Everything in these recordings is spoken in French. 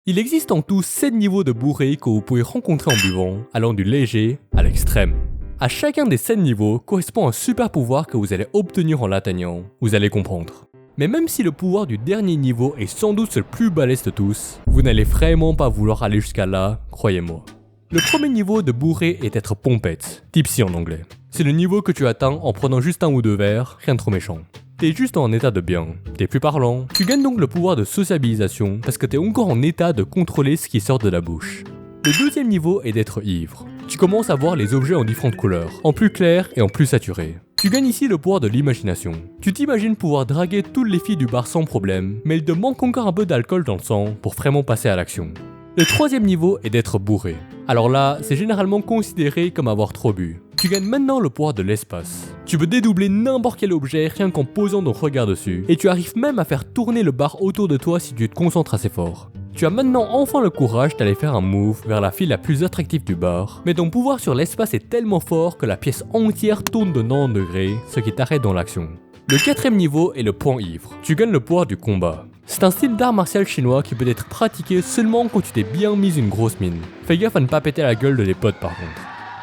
Il existe en tout 7 niveaux de bourrée que vous pouvez rencontrer en buvant, allant du léger à l'extrême. À chacun des 7 niveaux correspond un super pouvoir que vous allez obtenir en l'atteignant, vous allez comprendre. Mais même si le pouvoir du dernier niveau est sans doute le plus balèze de tous, vous n'allez vraiment pas vouloir aller jusqu'à là, croyez-moi. Le premier niveau de bourrée est être pompette, tipsy en anglais. C'est le niveau que tu atteins en prenant juste un ou deux verres, rien de trop méchant. T'es juste en état de bien, t'es plus parlant, tu gagnes donc le pouvoir de sociabilisation parce que t'es encore en état de contrôler ce qui sort de la bouche. Le deuxième niveau est d'être ivre. Tu commences à voir les objets en différentes couleurs, en plus clair et en plus saturé. Tu gagnes ici le pouvoir de l'imagination. Tu t'imagines pouvoir draguer toutes les filles du bar sans problème, mais il te manque encore un peu d'alcool dans le sang pour vraiment passer à l'action. Le troisième niveau est d'être bourré. Alors là, c'est généralement considéré comme avoir trop bu. Tu gagnes maintenant le pouvoir de l'espace. Tu peux dédoubler n'importe quel objet rien qu'en posant ton regard dessus, et tu arrives même à faire tourner le bar autour de toi si tu te concentres assez fort. Tu as maintenant enfin le courage d'aller faire un move vers la fille la plus attractive du bar, mais ton pouvoir sur l'espace est tellement fort que la pièce entière tourne de 90 degrés, ce qui t'arrête dans l'action. Le quatrième niveau est le point ivre. Tu gagnes le pouvoir du combat. C'est un style d'art martial chinois qui peut être pratiqué seulement quand tu t'es bien mis une grosse mine. Fais gaffe à ne pas péter la gueule de tes potes par contre.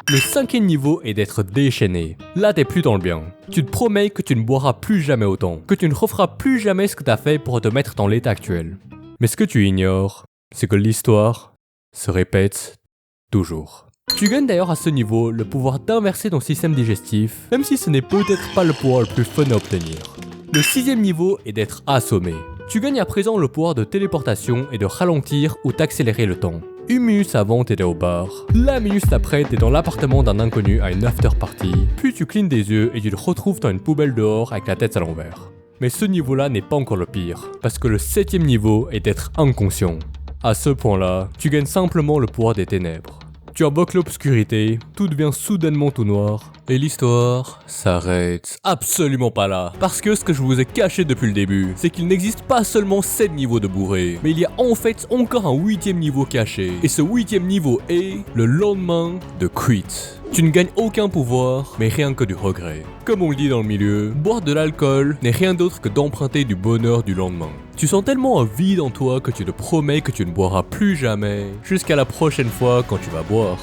Le cinquième niveau est d'être déchaîné. Là t'es plus dans le bien. Tu te promets que tu ne boiras plus jamais autant, que tu ne referas plus jamais ce que t'as fait pour te mettre dans l'état actuel. Mais ce que tu ignores, c'est que l'histoire se répète toujours. Tu gagnes d'ailleurs à ce niveau le pouvoir d'inverser ton système digestif, même si ce n'est peut-être pas le pouvoir le plus fun à obtenir. Le sixième niveau est d'être assommé. Tu gagnes à présent le pouvoir de téléportation et de ralentir ou d'accélérer le temps. Une minute avant t'étais au bar, la minute après t'es dans l'appartement d'un inconnu à une after party, puis tu clignes des yeux et tu te retrouves dans une poubelle dehors avec la tête à l'envers. Mais ce niveau-là n'est pas encore le pire, parce que le septième niveau est d'être inconscient. À ce point-là, tu gagnes simplement le pouvoir des ténèbres. Tu invoques l'obscurité, tout devient soudainement tout noir, et l'histoire s'arrête absolument pas là. Parce que ce que je vous ai caché depuis le début, c'est qu'il n'existe pas seulement 7 niveaux de bourrée, mais il y a en fait encore un 8ème niveau caché. Et ce 8ème niveau est le lendemain de Quit. Tu ne gagnes aucun pouvoir, mais rien que du regret. Comme on le dit dans le milieu, boire de l'alcool n'est rien d'autre que d'emprunter du bonheur du lendemain. Tu sens tellement un vide en toi que tu te promets que tu ne boiras plus jamais, jusqu'à la prochaine fois quand tu vas boire.